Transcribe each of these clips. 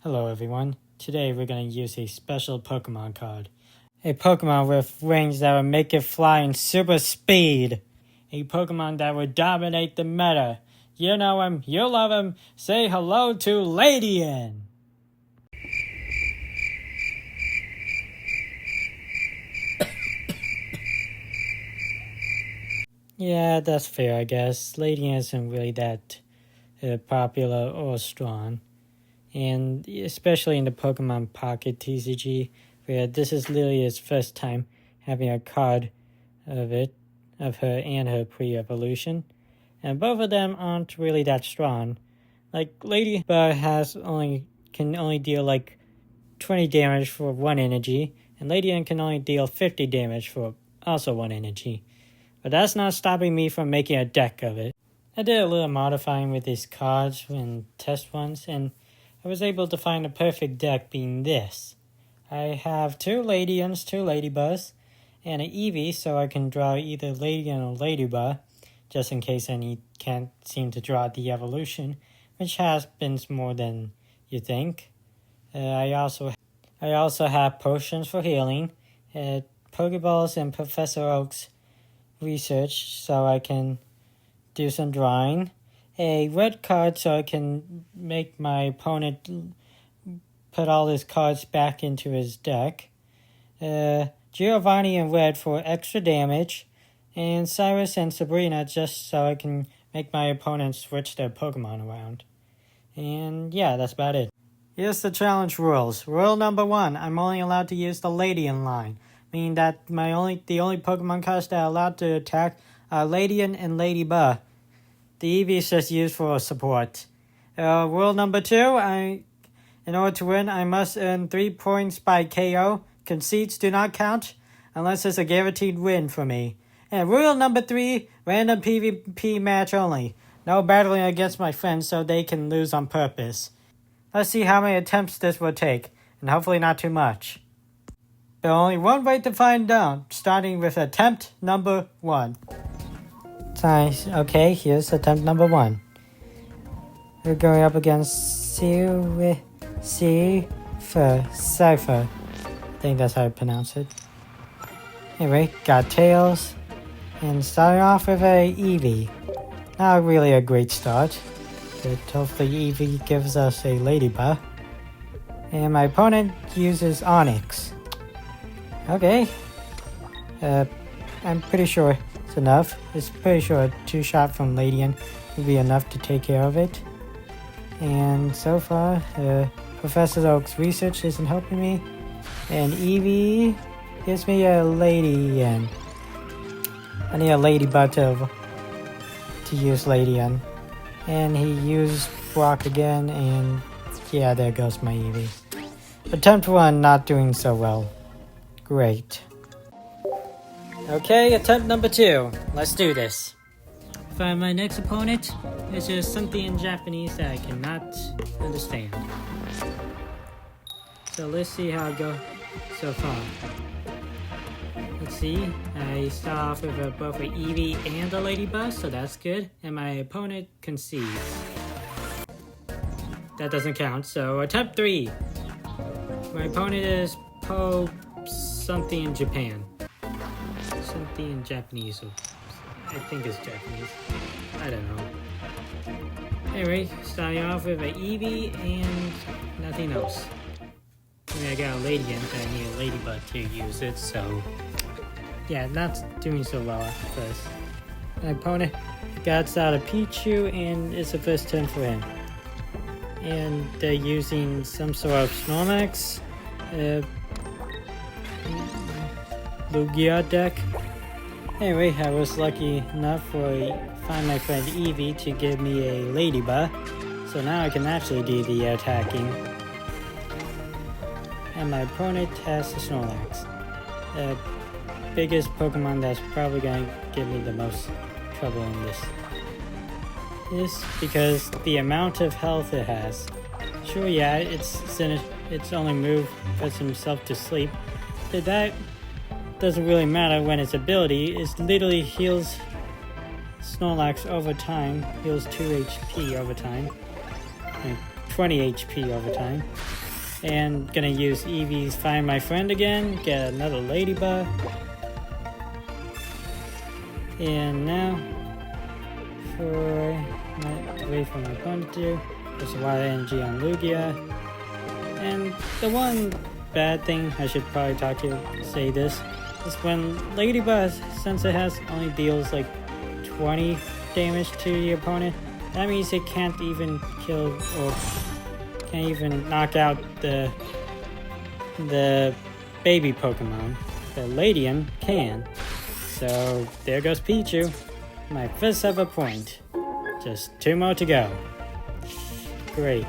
Hello everyone, today we're going to use a special Pokemon card. A Pokemon with wings that will make it fly in super speed. A Pokemon that will dominate the meta. You know him, you love him, say hello to Ledian! Yeah, that's fair I guess. Ledian isn't really that popular or strong. And especially in the Pokemon Pocket TCG, where this is literally his first time having a card of her and her pre-evolution. And both of them aren't really that strong. Like, Ladybug can only deal like 20 damage for 1 energy, and Ledian can only deal 50 damage for also 1 energy. But that's not stopping me from making a deck of it. I did a little modifying with these cards in test runs, and I was able to find the perfect deck being this. I have 2 Ledians, 2 Ladybugs, and an Eevee so I can draw either Ledian or Ladybug, just in case I can't seem to draw the evolution, which happens more than you think. I also have potions for healing, Pokeballs and Professor Oak's research so I can do some drawing. A red card so I can make my opponent put all his cards back into his deck. Giovanni in red for extra damage. And Cyrus and Sabrina just so I can make my opponent switch their Pokemon around. And yeah, that's about it. Here's the challenge rules. Rule number 1, I'm only allowed to use the Ledian line, meaning that the only Pokemon cards that are allowed to attack are Ledian and Ladybug. The Eevee is just used for support. Rule number 2, in order to win, I must earn 3 points by KO. Conceits do not count unless it's a guaranteed win for me. And rule number 3, random PvP match only. No battling against my friends so they can lose on purpose. Let's see how many attempts this will take, and hopefully not too much. But only one way to find out, starting with attempt number 1. Okay, here's attempt number 1. We're going up against Cypher. I think that's how I pronounce it. Anyway, got Tails. And starting off with a Eevee. Not really a great start, but hopefully Eevee gives us a Ladybug. And my opponent uses Onix. Okay. I'm pretty sure it's enough. It's pretty sure a 2-shot from Ledian will be enough to take care of it. And so far, Professor Oak's research isn't helping me. And Eevee gives me a Ledian. I need a Ladybug to use Ledian. And he used Brock again, and yeah, there goes my Eevee. Attempt 1 not doing so well. Great. Okay, attempt number 2. Let's do this. For my next opponent, it's just something in Japanese that I cannot understand. So let's see how it goes so far. Let's see, I start off with both an Eevee and a Ladybug, so that's good. And my opponent concedes. That doesn't count, so attempt 3. My opponent is something in Japan. Something in Japanese. I think it's Japanese. I don't know. Anyway, starting off with an Eevee and nothing else. I mean, I got a Ledian, but I need a Ladybug to use it, so yeah, not doing so well at first. My opponent got out a Pichu, and it's the first turn for him. And they're using some sort of Snorlax, Lugia deck. Anyway, I was lucky enough to find my friend Eevee to give me a Ladybug, so now I can actually do the attacking. And my opponent has the Snorlax. Biggest Pokemon that's probably going to give me the most trouble in this. Is because the amount of health it has. Sure, yeah, its only move puts himself to sleep, but that doesn't really matter when its ability is literally heals Snorlax over time, heals 2 HP over time, and 20 HP over time. And gonna use Eevee's Find My Friend again, get another Ladybug. And now, to wait for my opponent to do, there's a water energy on Lugia. And the one bad thing I should probably say this, is when Ladybug, since it only deals like 20 damage to the opponent, that means it can't even kill or can't even knock out the baby Pokemon. The Ledian can. So there goes Pichu. My first ever point. Just 2 more to go. Great.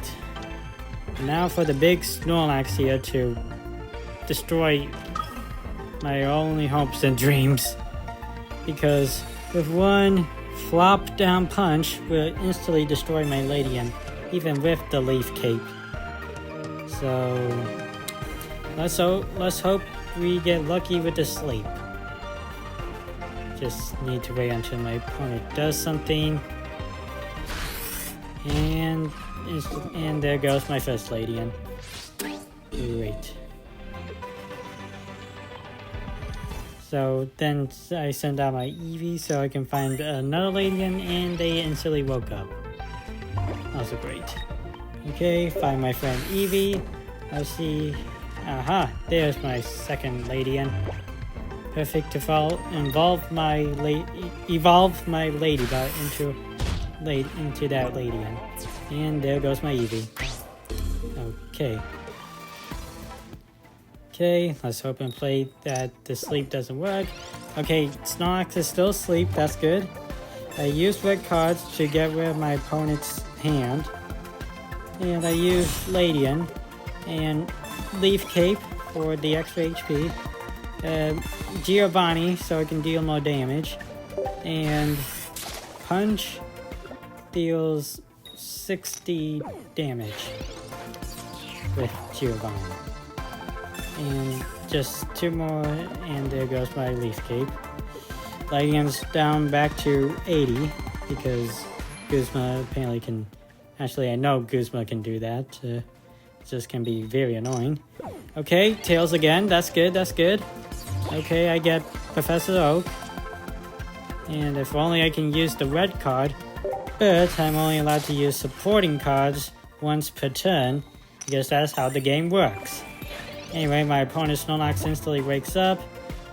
Now for the big Snorlax here to destroy my only hopes and dreams. Because with one flop down punch will instantly destroy my Ledian, even with the Leaf Cape. So let's hope we get lucky with the sleep. Just need to wait until my opponent does something. And there goes my first Ledian. Great. So then I send out my Eevee so I can find another Ledian, and they instantly woke up. Also great. Okay, find my friend Eevee. I see. Aha, there's my second Ledian. Perfect to evolve my Ladybug into that Ledian. And there goes my Eevee. Okay, let's hope and pray that the sleep doesn't work. Okay, Snorlax is still asleep, that's good. I used red cards to get rid of my opponent's hand. And I used Ledian and Leaf Cape for the extra HP. Giovanni so I can deal more damage. And Punch deals 60 damage with Giovanni. And just 2 more, and there goes my Leaf Cape. Ledian's down back to 80 because Guzma apparently can. Actually, I know Guzma can do that. It just can be very annoying. Okay, Tails again. That's good. Okay, I get Professor Oak. And if only I can use the red card. But I'm only allowed to use supporting cards once per turn, because that's how the game works. Anyway, my opponent Snorlax instantly wakes up,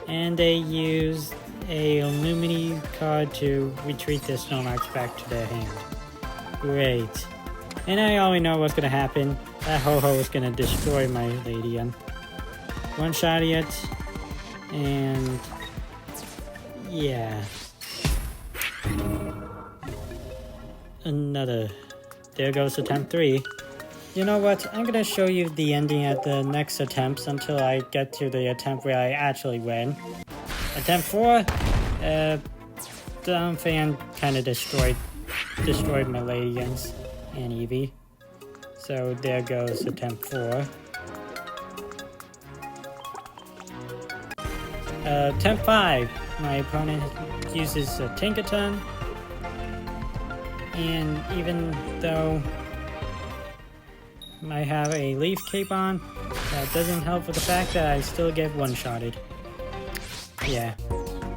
and they use a Illumini card to retreat the Snorlax back to their hand. Great. And I already know what's gonna happen. That Ho-Ho is gonna destroy my Ledian. One shot it, and yeah. Another. There goes attempt 3. You know what? I'm gonna show you the ending at the next attempts until I get to the attempt where I actually win. Attempt 4, Dumb Fan kind of destroyed my Ledians and Eevee. So there goes attempt 4. Attempt 5, my opponent uses a Tinkaton. And even though I have a Leaf Cape on, that doesn't help with the fact that I still get one-shotted. Yeah.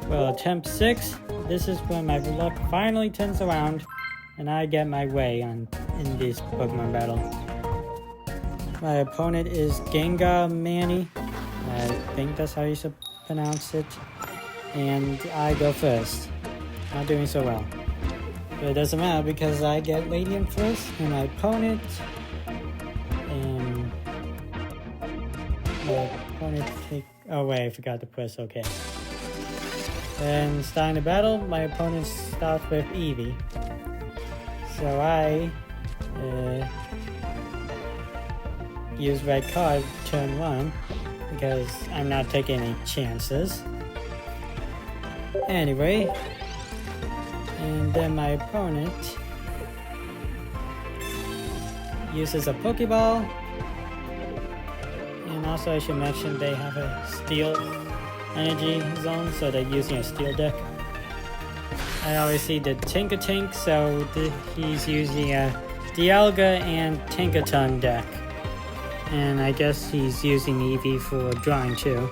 Well, attempt 6, this is when my luck finally turns around, and I get my way in this Pokemon battle. My opponent is Gengar Manny. I think that's how you should pronounce it. And I go first. Not doing so well. But it doesn't matter because I get Ledian first, and my opponent... Oh wait, I forgot to press OK. And starting the battle, my opponent starts with Eevee. So I use red card turn 1 because I'm not taking any chances. Anyway, and then my opponent uses a Pokeball. And also I should mention they have a Steel Energy Zone, so they're using a Steel deck. I always see the Tinkatink, so he's using a Dialga and Tinkaton deck. And I guess he's using Eevee for drawing too.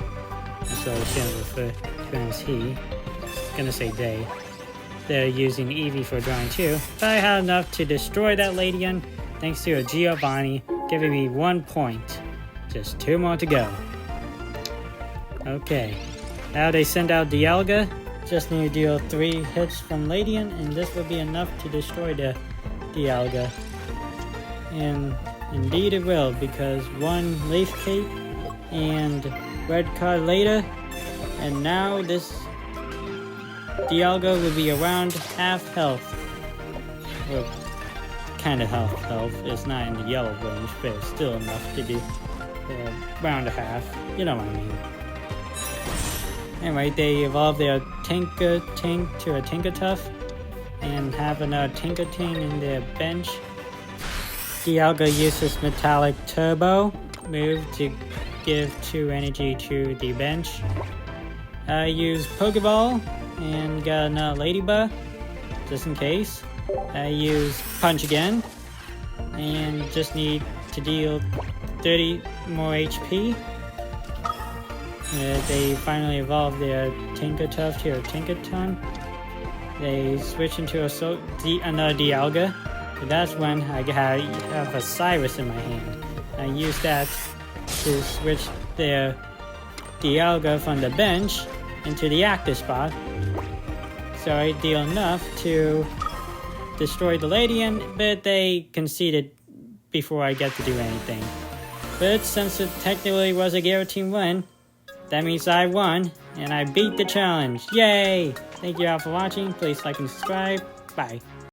So I shouldn't refer to him as he. I'm gonna say they. They're using Eevee for drawing too. But I had enough to destroy that Ledian thanks to a Giovanni, giving me 1 point. Just 2 more to go. Okay. Now they send out Dialga. Just need to deal 3 hits from Ledian, and this will be enough to destroy the Dialga. And indeed it will, because 1 Leaf Cape and red card later, and now this Dialga will be around half health. Or kind of health. It's not in the yellow range, but it's still enough to do around a half. You know what I mean. Anyway, they evolve their Tinkating to a Tinkatuff and have another Tinkating in their bench. Dialga uses Metallic Turbo move to give 2 energy to the bench. I use Pokeball and got another Ladybug, just in case. I use Punch again, and just need to deal 30 more HP. They finally evolve their Tinkatuff to a Tinkaton. They switch into another Dialga. That's when I have a Cyrus in my hand. I use that to switch their Dialga from the bench into the active spot. So I deal enough to destroy the Ledian, but they conceded before I get to do anything. But since it technically was a guaranteed win, that means I won, and I beat the challenge. Yay! Thank you all for watching. Please like and subscribe. Bye.